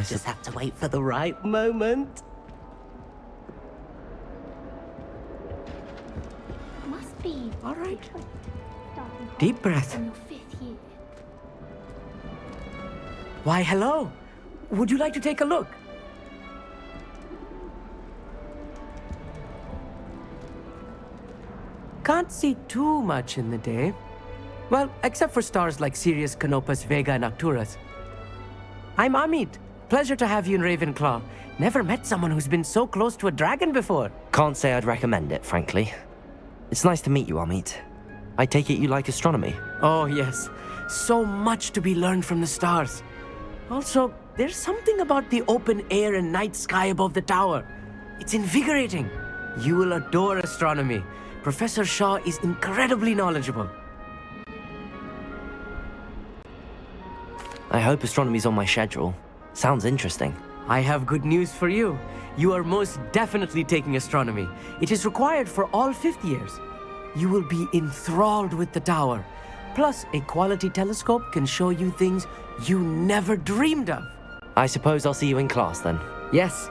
Just have to wait for the right moment. Must be. All right. different starting Deep Hogwarts breath. in your 5th year. Why, hello. Would you like to take a look? Can't see too much in the day. Well, except for stars like Sirius, Canopus, Vega, and Arcturus. I'm Amit. Pleasure to have you in Ravenclaw. Never met someone who's been so close to a dragon before. Can't say I'd recommend it, frankly. It's nice to meet you, Amit. I take it you like astronomy? Oh, yes. So much to be learned from the stars. Also, there's something about the open air and night sky above the tower. It's invigorating. You will adore astronomy. Professor Shaw is incredibly knowledgeable. I hope astronomy's on my schedule. Sounds interesting. I have good news for you. You are most definitely taking astronomy. It is required for all 5th years. You will be enthralled with the tower. Plus, a quality telescope can show you things you never dreamed of. I suppose I'll see you in class then. Yes.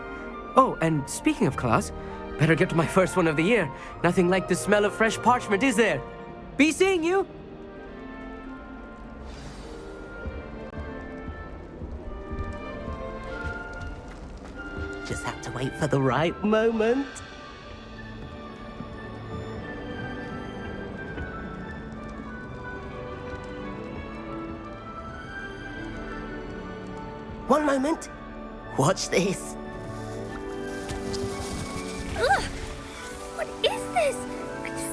Oh, and speaking of class, better get to my first one of the year. Nothing like the smell of fresh parchment, is there? Be seeing you! Just have to wait for the right moment. One moment. Watch this. Ugh! What is this?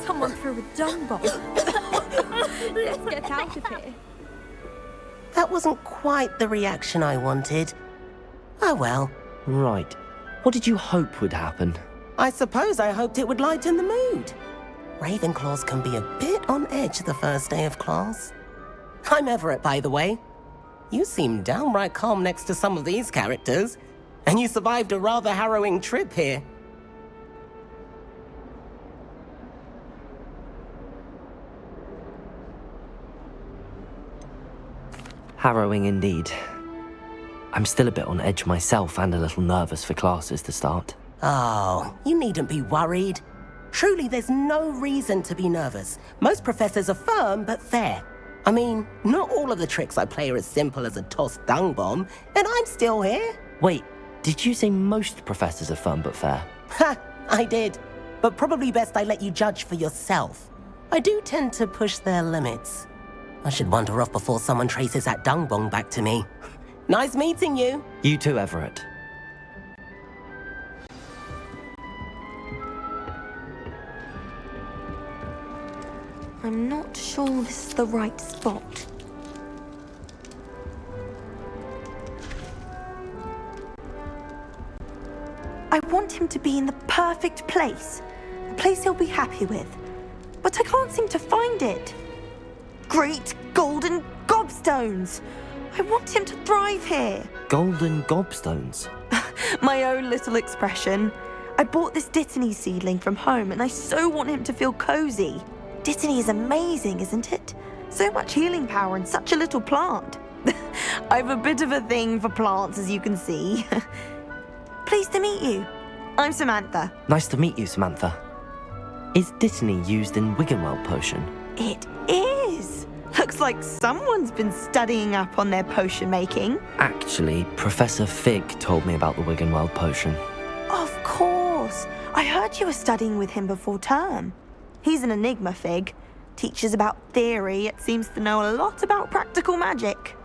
Someone threw a dung bomb. Let's get out of here. That wasn't quite the reaction I wanted. Oh well. Right. What did you hope would happen? I suppose I hoped it would lighten the mood. Ravenclaws can be a bit on edge the first day of class. I'm Everett, by the way. You seem downright calm next to some of these characters, and you survived a rather harrowing trip here. Harrowing indeed. I'm still a bit on edge myself and a little nervous for classes to start. Oh, you needn't be worried. Truly, there's no reason to be nervous. Most professors are firm but fair. I mean, not all of the tricks I play are as simple as a tossed dung bomb, and I'm still here. Wait, did you say most professors are firm but fair? Ha, I did. But probably best I let you judge for yourself. I do tend to push their limits. I should wander off before someone traces that dung bomb back to me. Nice meeting you. You too, Everett. I'm not sure this is the right spot. I want him to be in the perfect place. A place he'll be happy with. But I can't seem to find it. Great golden gobstones! I want him to thrive here. Golden gobstones? My own little expression. I bought this Dittany seedling from home and I so want him to feel cozy. Dittany is amazing, isn't it? So much healing power in such a little plant. I've a bit of a thing for plants, as you can see. Pleased to meet you. I'm Samantha. Nice to meet you, Samantha. Is Dittany used in Wiggenweld potion? It is. Looks like someone's been studying up on their potion making. Actually, Professor Fig told me about the Wiggenweld potion. Of course. I heard you were studying with him before term. He's an enigma, Fig. Teaches about theory, yet seems to know a lot about practical magic.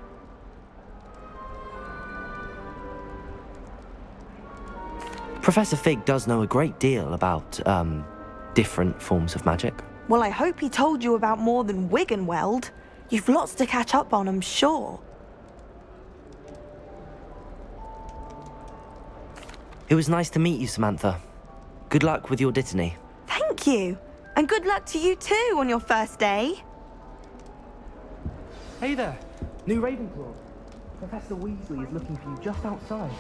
Professor Fig does know a great deal about, different forms of magic. Well, I hope he told you about more than Wiggenweld. You've lots to catch up on, I'm sure. It was nice to meet you, Samantha. Good luck with your Dittany. Thank you. And good luck to you too on your first day. Hey there, new Ravenclaw. Professor Weasley is looking for you just outside.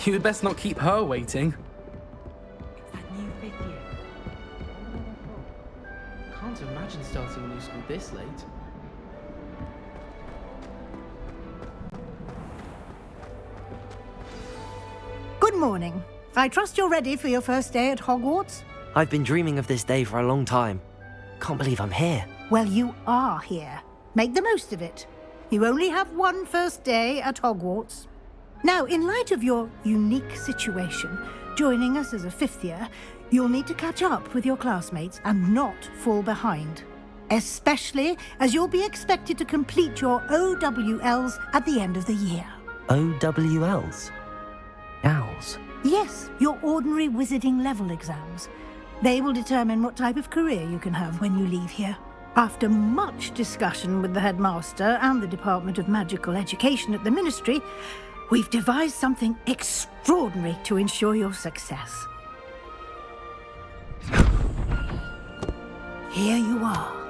You'd best not keep her waiting. It's that new 5th year. Can't imagine starting a new school this late. morning. I trust you're ready for your first day at Hogwarts? I've been dreaming of this day for a long time. Can't believe I'm here. Well, you are here. Make the most of it. You only have one first day at Hogwarts. Now, in light of your unique situation, joining us as a fifth year, you'll need to catch up with your classmates and not fall behind. Especially as you'll be expected to complete your OWLs at the end of the year. OWLs? Owls? Yes, your ordinary wizarding level exams. They will determine what type of career you can have when you leave here. After much discussion with the headmaster and the Department of Magical Education at the Ministry, we've devised something extraordinary to ensure your success. Here you are.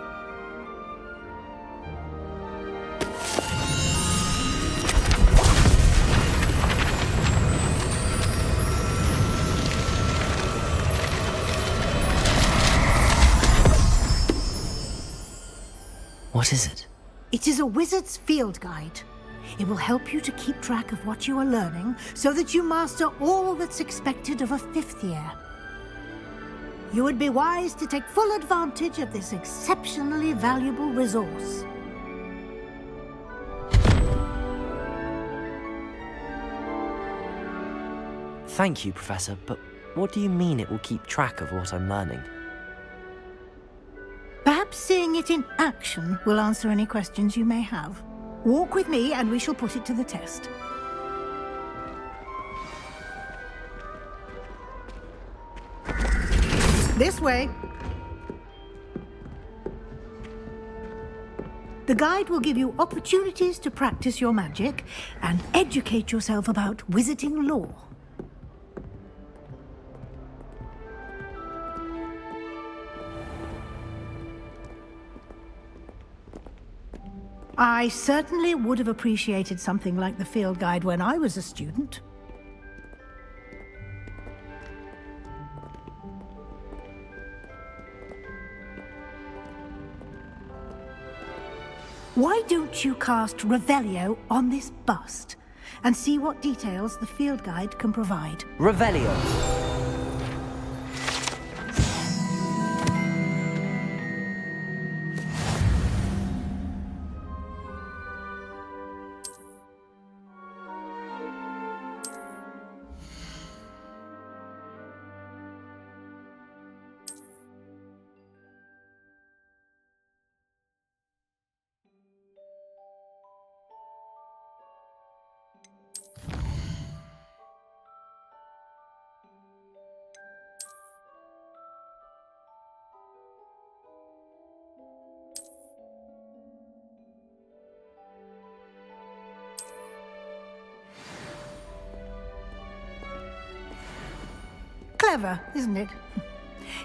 What is it? It is a wizard's field guide. It will help you to keep track of what you are learning so that you master all that's expected of a fifth year. You would be wise to take full advantage of this exceptionally valuable resource. Thank you, Professor, but what do you mean it will keep track of what I'm learning? Perhaps seeing it in action will answer any questions you may have. Walk with me and we shall put it to the test. This way. The guide will give you opportunities to practice your magic and educate yourself about wizarding lore. I certainly would have appreciated something like the field guide when I was a student. Why don't you cast Revelio on this bust and see what details the field guide can provide? Revelio! Clever, isn't it?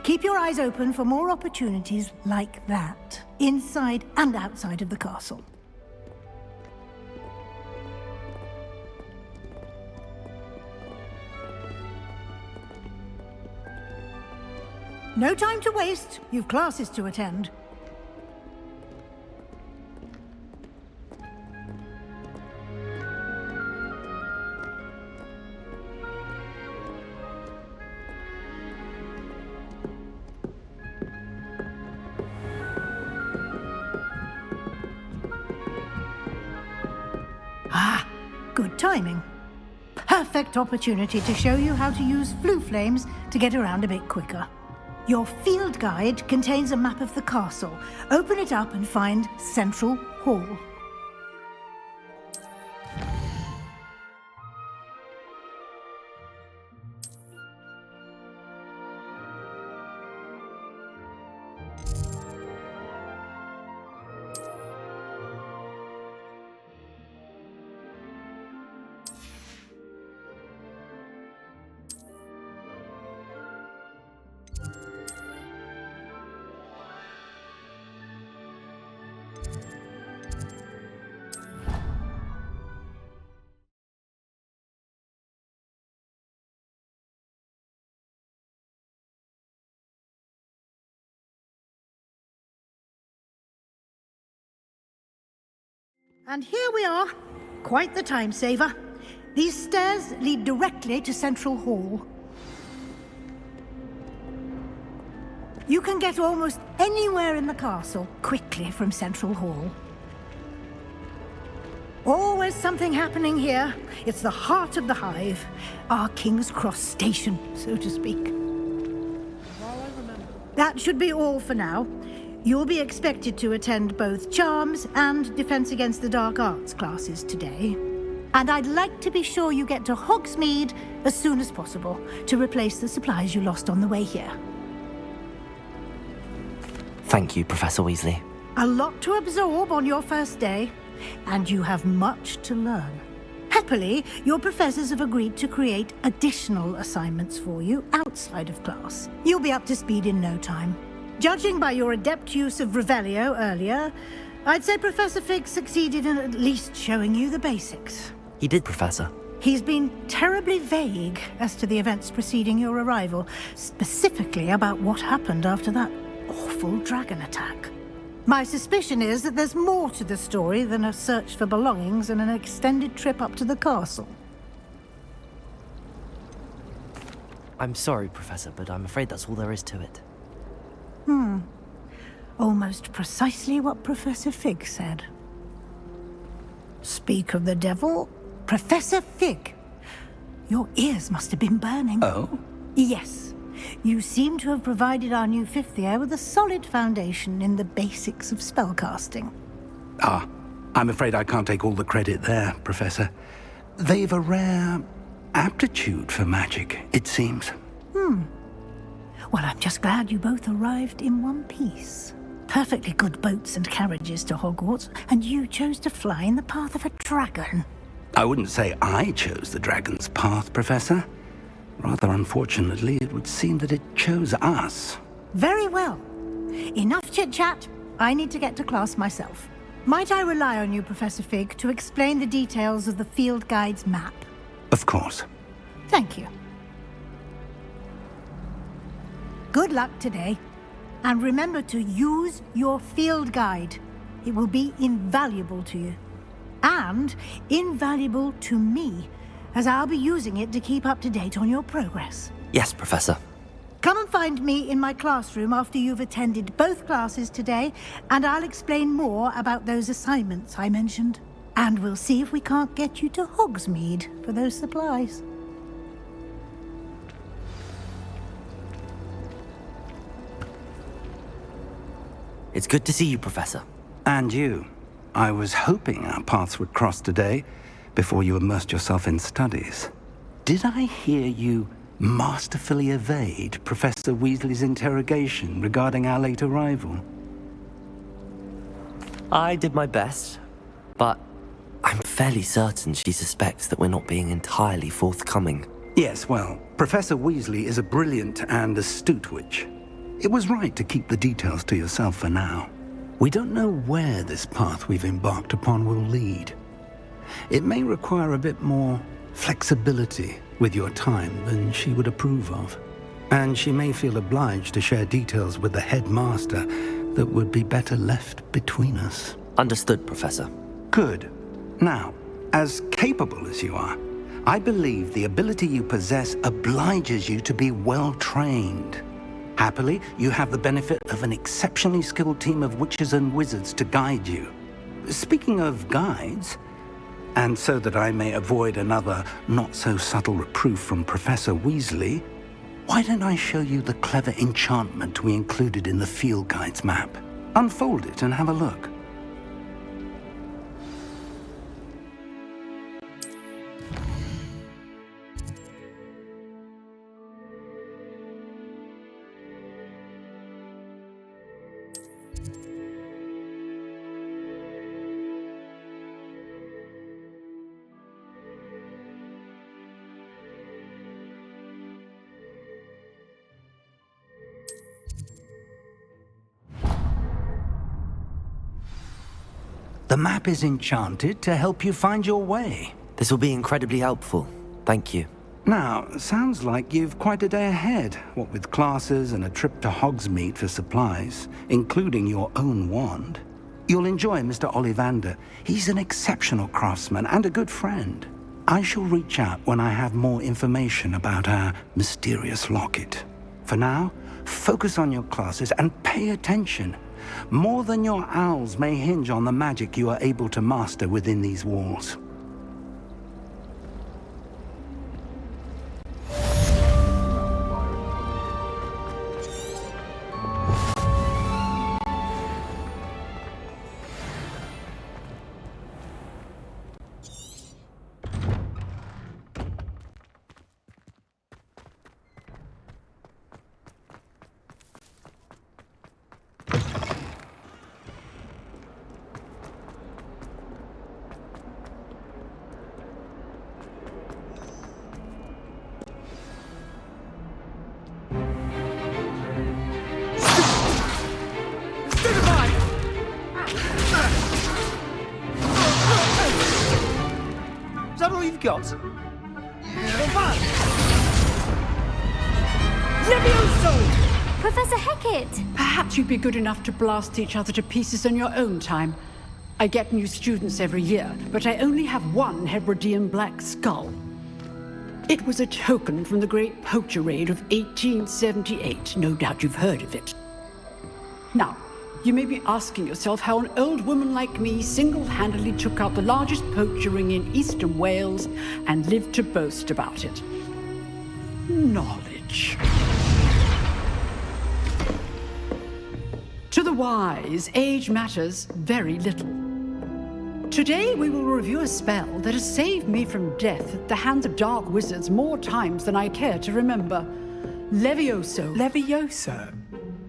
Keep your eyes open for more opportunities like that, inside and outside of the castle. No time to waste. You've classes to attend. Ah, good timing. Perfect opportunity to show you how to use flue flames to get around a bit quicker. Your field guide contains a map of the castle. Open it up and find Central Hall. And here we are. Quite the time saver. These stairs lead directly to Central Hall. You can get almost anywhere in the castle quickly from Central Hall. Always something happening here. It's the heart of the Hive, our King's Cross station, so to speak. That should be all for now. You'll be expected to attend both Charms and Defense Against the Dark Arts classes today. And I'd like to be sure you get to Hogsmeade as soon as possible to replace the supplies you lost on the way here. Thank you, Professor Weasley. A lot to absorb on your first day, and you have much to learn. Happily, your professors have agreed to create additional assignments for you outside of class. You'll be up to speed in no time. Judging by your adept use of Revelio earlier, I'd say Professor Fig succeeded in at least showing you the basics. He did, Professor. He's been terribly vague as to the events preceding your arrival, specifically about what happened after that awful dragon attack. My suspicion is that there's more to the story than a search for belongings and an extended trip up to the castle. I'm sorry, Professor, but I'm afraid that's all there is to it. Almost precisely what Professor Fig said. Speak of the devil, Professor Fig. Your ears must have been burning. Oh? Yes. You seem to have provided our new fifth year with a solid foundation in the basics of spellcasting. Ah, I'm afraid I can't take all the credit there, Professor. They've a rare aptitude for magic, it seems. Well, I'm just glad you both arrived in one piece. Perfectly good boats and carriages to Hogwarts, and you chose to fly in the path of a dragon. I wouldn't say I chose the dragon's path, Professor. Rather unfortunately, it would seem that it chose us. Very well. Enough chit-chat. I need to get to class myself. Might I rely on you, Professor Fig, to explain the details of the field guide's map? Of course. Thank you. Good luck today. And remember to use your field guide. It will be invaluable to you. And invaluable to me, as I'll be using it to keep up to date on your progress. Yes, Professor. Come and find me in my classroom after you've attended both classes today, and I'll explain more about those assignments I mentioned. And we'll see if we can't get you to Hogsmeade for those supplies. It's good to see you, Professor. And you. I was hoping our paths would cross today, before you immersed yourself in studies. Did I hear you masterfully evade Professor Weasley's interrogation regarding our late arrival? I did my best, but I'm fairly certain she suspects that we're not being entirely forthcoming. Yes, well, Professor Weasley is a brilliant and astute witch. It was right to keep the details to yourself for now. We don't know where this path we've embarked upon will lead. It may require a bit more flexibility with your time than she would approve of. And she may feel obliged to share details with the headmaster that would be better left between us. Understood, Professor. Good. Now, as capable as you are, I believe the ability you possess obliges you to be well trained. Happily, you have the benefit of an exceptionally skilled team of witches and wizards to guide you. Speaking of guides, and so that I may avoid another not-so-subtle reproof from Professor Weasley, why don't I show you the clever enchantment we included in the field guide's map? Unfold it and have a look. The map is enchanted to help you find your way. This will be incredibly helpful. Thank you. Now, sounds like you've quite a day ahead, what with classes and a trip to Hogsmeade for supplies, including your own wand. You'll enjoy Mr. Ollivander. He's an exceptional craftsman and a good friend. I shall reach out when I have more information about our mysterious locket. For now, focus on your classes and pay attention. More than your owls may hinge on the magic you are able to master within these walls. Is that all you've got? Levioso! Professor Hecat! Perhaps you'd be good enough to blast each other to pieces on your own time. I get new students every year, but I only have one Hebridean black skull. It was a token from the Great Poacher Raid of 1878. No doubt you've heard of it. Now, you may be asking yourself how an old woman like me single-handedly took out the largest poacher ring in eastern Wales and lived to boast about it. Knowledge. To the wise, age matters very little. Today we will review a spell that has saved me from death at the hands of dark wizards more times than I care to remember. Levioso. Levioso?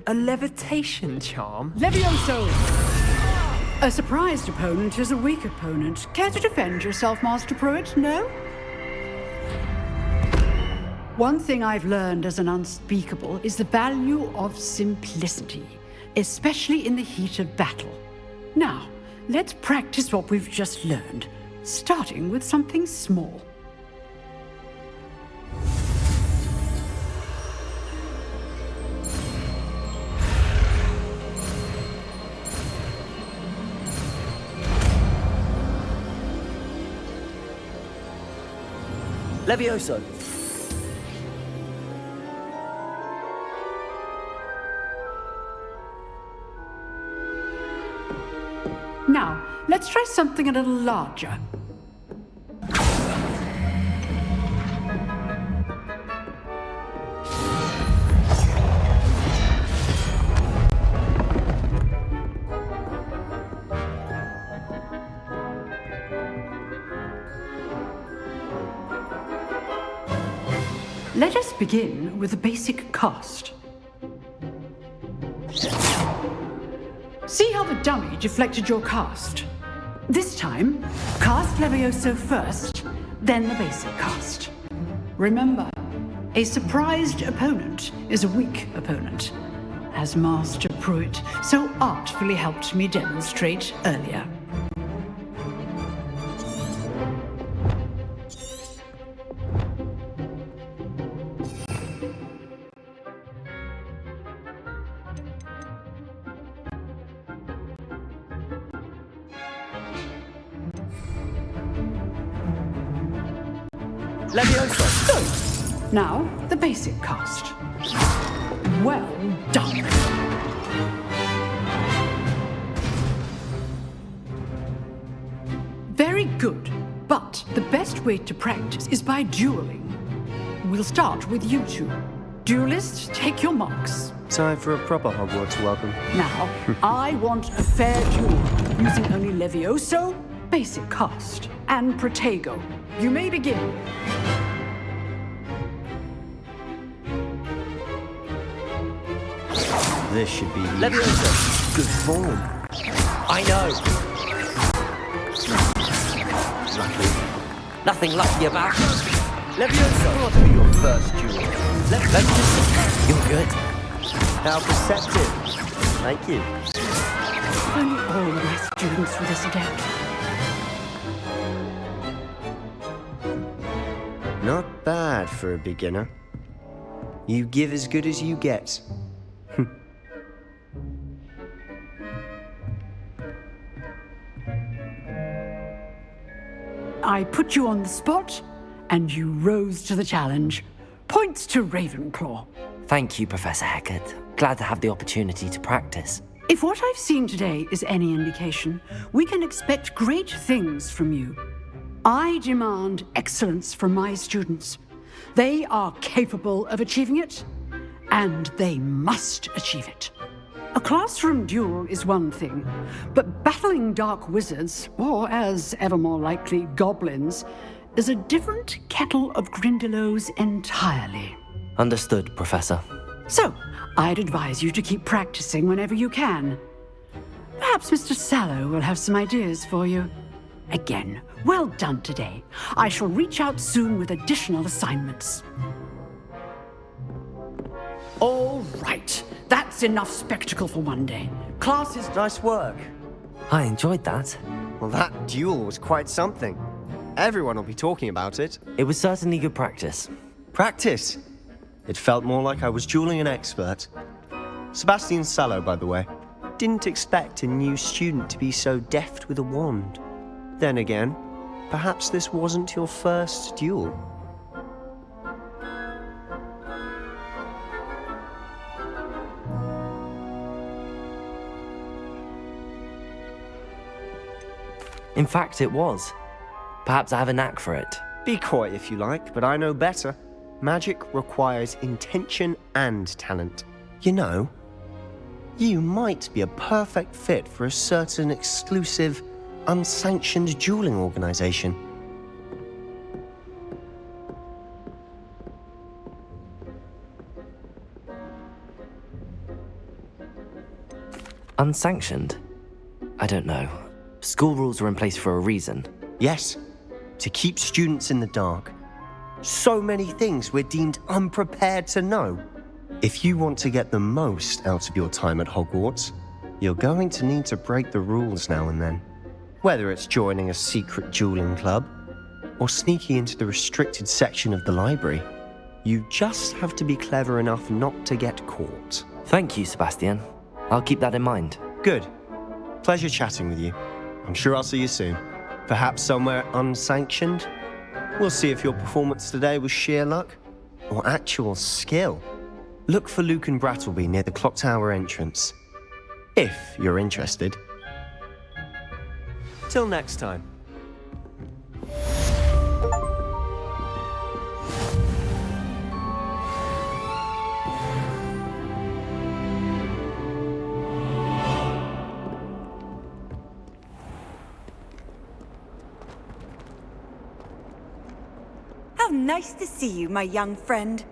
A levitation charm? Levioso! A surprised opponent is a weak opponent. Care to defend yourself, Master Pruitt? No? One thing I've learned as an unspeakable is the value of simplicity, especially in the heat of battle. Now, let's practice what we've just learned, starting with something small. Levioso. Now, let's try something a little larger. Let us begin with the basic cast. See how the dummy deflected your cast? This time, cast Levioso first, then the basic cast. Remember, a surprised opponent is a weak opponent, as Master Pruitt so artfully helped me demonstrate earlier. Levioso. Now, the basic cast. Well done. Very good, but the best way to practice is by dueling. We'll start with you two. Duelists, take your marks. Time for a proper Hogwarts welcome. Now, I want a fair duel, using only Levioso, basic cast, and Protego. You may begin. This should be Levioso. good form. I know. Nothing lucky about it. Levioso. What will be your first duel? Levioso. You're good. How perceptive. Thank you. Only all my students with this adept. Not bad for a beginner. You give as good as you get. I put you on the spot, and you rose to the challenge. Points to Ravenclaw. Thank you, Professor Hecat. Glad to have the opportunity to practice. If what I've seen today is any indication, we can expect great things from you. I demand excellence from my students. They are capable of achieving it, and they must achieve it. A classroom duel is one thing, but battling dark wizards, or as ever more likely, goblins, is a different kettle of Grindylows entirely. Understood, Professor. So, I'd advise you to keep practicing whenever you can. Perhaps Mr. Sallow will have some ideas for you. Again, well done today. I shall reach out soon with additional assignments. All right, that's enough spectacle for one day. Class is... Nice work. I enjoyed that. Well, that duel was quite something. Everyone will be talking about it. It was certainly good practice. Practice? It felt more like I was dueling an expert. Sebastian Sallow, by the way. Didn't expect a new student to be so deft with a wand. Then again, perhaps this wasn't your first duel. In fact, it was. Perhaps I have a knack for it. Be coy if you like, but I know better. Magic requires intention and talent. You know, you might be a perfect fit for a certain exclusive, unsanctioned dueling organization. Unsanctioned? I don't know. School rules are in place for a reason. Yes, to keep students in the dark. So many things we're deemed unprepared to know. If you want to get the most out of your time at Hogwarts, you're going to need to break the rules now and then. Whether it's joining a secret dueling club or sneaking into the restricted section of the library, you just have to be clever enough not to get caught. Thank you, Sebastian. I'll keep that in mind. Good. Pleasure chatting with you. I'm sure I'll see you soon. Perhaps somewhere unsanctioned? We'll see if your performance today was sheer luck or actual skill. Look for Luke and Brattleby near the clock tower entrance, if you're interested. Till next time. How nice to see you, my young friend.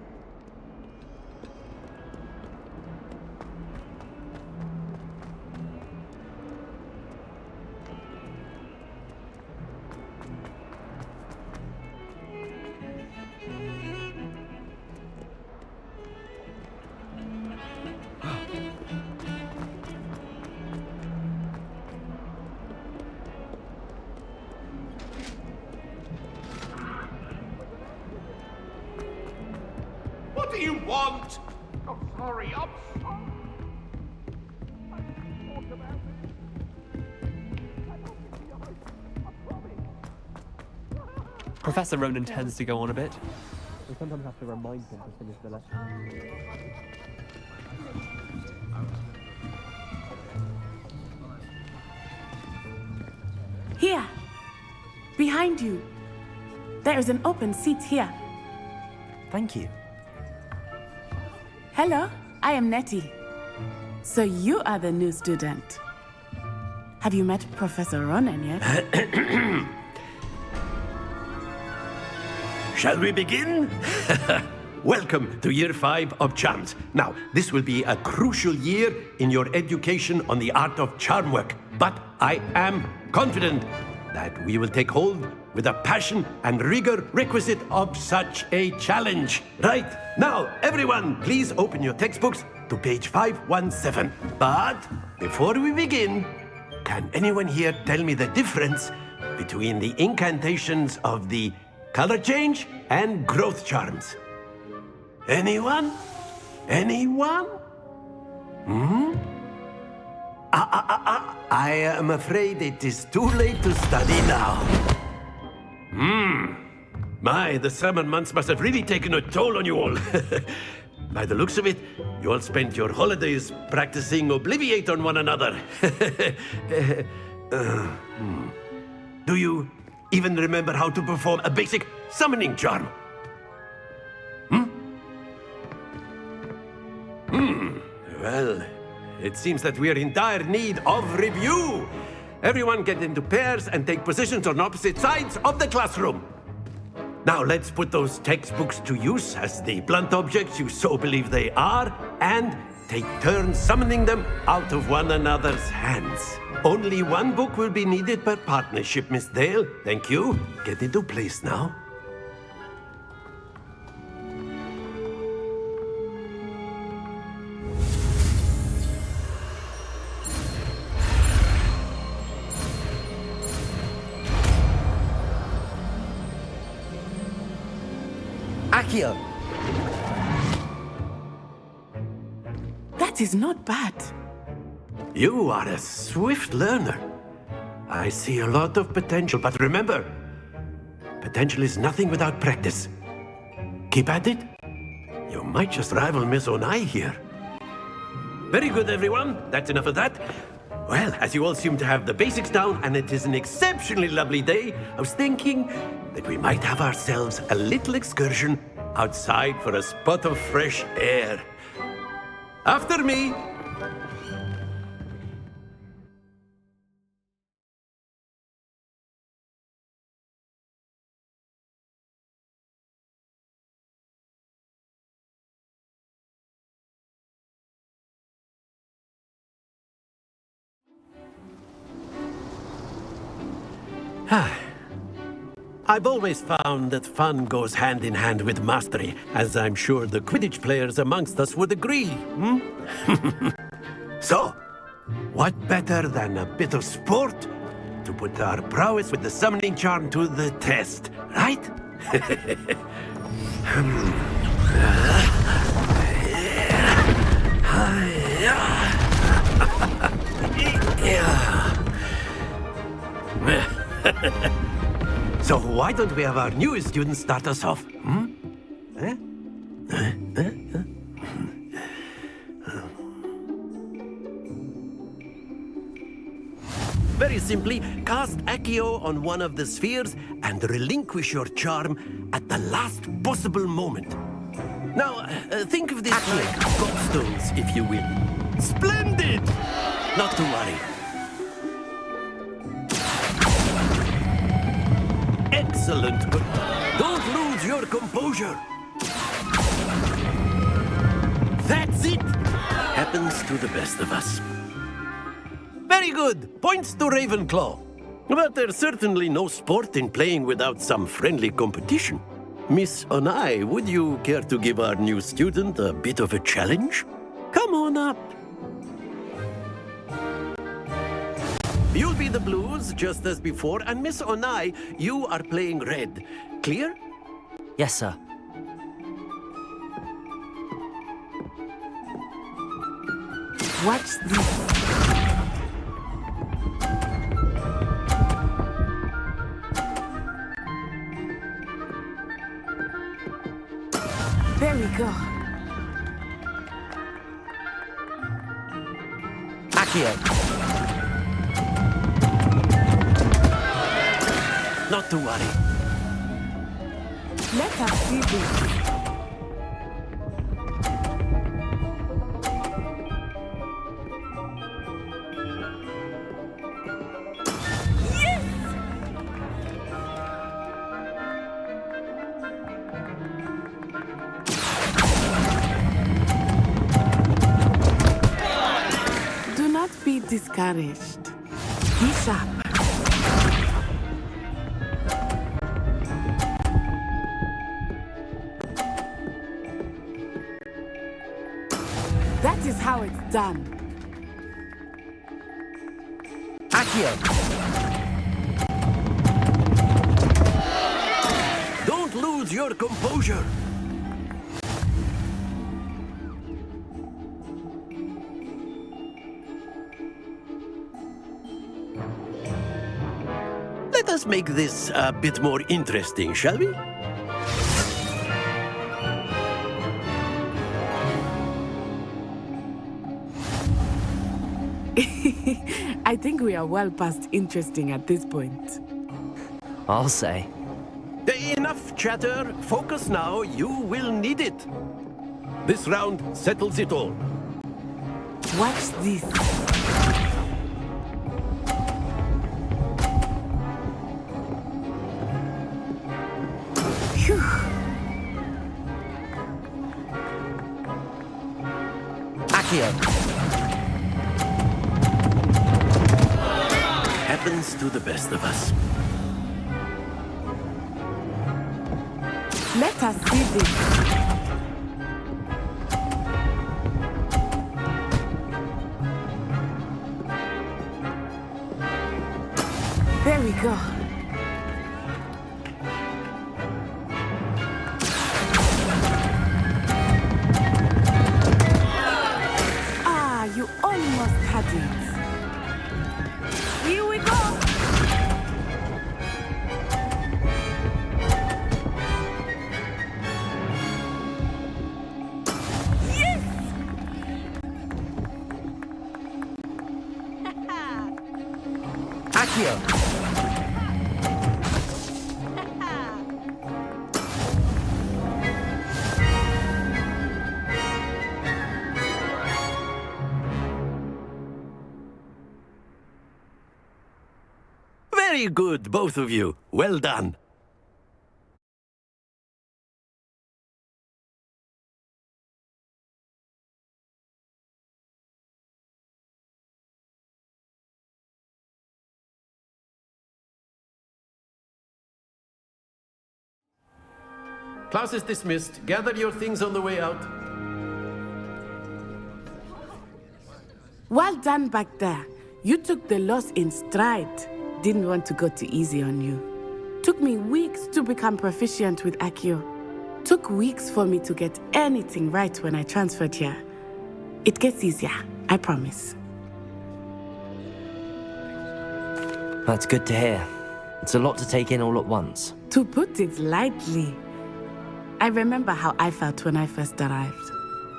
What do you want? Oh, sorry, I'm sorry. I didn't talk about it. I don't think you're right. I promise. Professor Ronan tends to go on a bit. We sometimes have to remind him to finish the lesson. Here, behind you. There is an open seat here. Thank you. Hello, I am Nettie. So you are the new student. Have you met Professor Ronan yet? Shall we begin? Welcome to Year 5 of Charms. Now, this will be a crucial year in your education on the art of charm work, but I am confident that we will take hold with the passion and rigor requisite of such a challenge. Right, now, everyone, please open your textbooks to page 517. But before we begin, can anyone here tell me the difference between the incantations of the color change and growth charms? Anyone? Anyone? I am afraid it is too late to study now. My, the summer months must have really taken a toll on you all. By the looks of it, you all spent your holidays practicing Obliviate on one another. Do you even remember how to perform a basic summoning charm? Well, it seems that we are in dire need of review. Everyone get into pairs and take positions on opposite sides of the classroom. Now let's put those textbooks to use as the blunt objects you so believe they are, and take turns summoning them out of one another's hands. Only one book will be needed per partnership, Miss Dale. Thank you. Get into place now. Accio! That is not bad. You are a swift learner. I see a lot of potential, but remember, potential is nothing without practice. Keep at it. You might just rival Miss Onai here. Very good, everyone. That's enough of that. Well, as you all seem to have the basics down, and it is an exceptionally lovely day, I was thinking that we might have ourselves a little excursion outside for a spot of fresh air. After me. I've always found that fun goes hand in hand with mastery, as I'm sure the Quidditch players amongst us would agree. So, what better than a bit of sport to put our prowess with the summoning charm to the test, right? So why don't we have our newest student start us off? Very simply, cast Accio on one of the spheres and relinquish your charm at the last possible moment. Now, think of this like gobstones, if you will. Splendid! Not to worry. Excellent, but don't lose your composure. That's it. Happens to the best of us. Very good. Points to Ravenclaw. But there's certainly no sport in playing without some friendly competition. Miss Onai, would you care to give our new student a bit of a challenge? Come on up. You'll be the blues, just as before, and Miss Onai, you are playing red. Clear? Yes, sir. Watch this. There we go. Accio! Not to worry. Let us see this. Do not be discouraged. Be sharp. That is how it's done. Accio! Don't lose your composure. Let us let's make this a bit more interesting, shall we? I think we are well past interesting at this point. I'll say. Enough chatter. Focus now. You will need it. This round settles it all. Watch this. Phew. Accio. Happens to the best of us. Let us see this. There we go. Ah, you almost had it. Here we go. Accio. Very good, both of you. Well done. Class is dismissed. Gather your things on the way out. Well done back there. You took the loss in stride. Didn't want to go too easy on you. Took me weeks to become proficient with Accio. Took weeks for me to get anything right when I transferred here. It gets easier, I promise. That's good to hear. It's a lot to take in all at once. To put it lightly, I remember how I felt when I first arrived.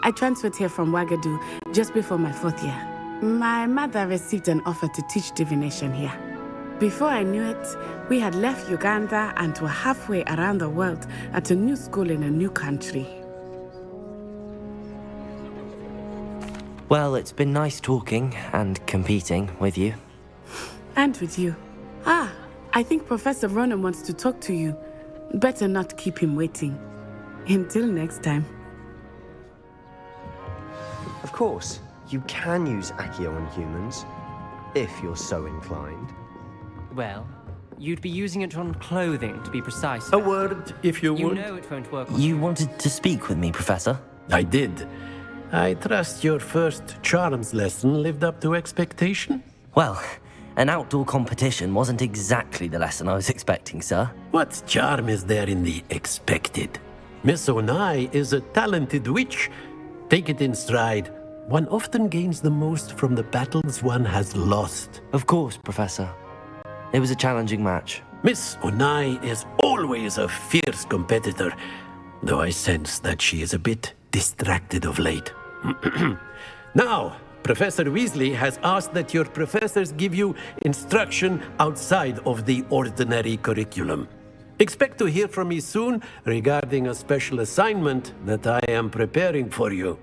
I transferred here from Wagadu just before my 4th year. My mother received an offer to teach divination here. Before I knew it, we had left Uganda and were halfway around the world at a new school in a new country. Well, it's been nice talking and competing with you. And with you. Ah, I think Professor Ronan wants to talk to you. Better not keep him waiting. Until next time. Of course, you can use Accio on humans, if you're so inclined. Well, you'd be using it on clothing, to be precise. A word, if you would. You know it won't work on You wanted to speak with me, Professor? I did. I trust your first charms lesson lived up to expectation? Well, an outdoor competition wasn't exactly the lesson I was expecting, sir. What charm is there in the expected? Miss Onai is a talented witch. Take it in stride. One often gains the most from the battles one has lost. Of course, Professor. It was a challenging match. Miss Onai is always a fierce competitor, though I sense that she is a bit distracted of late. Now, Professor Weasley has asked that your professors give you instruction outside of the ordinary curriculum. Expect to hear from me soon regarding a special assignment that I am preparing for you.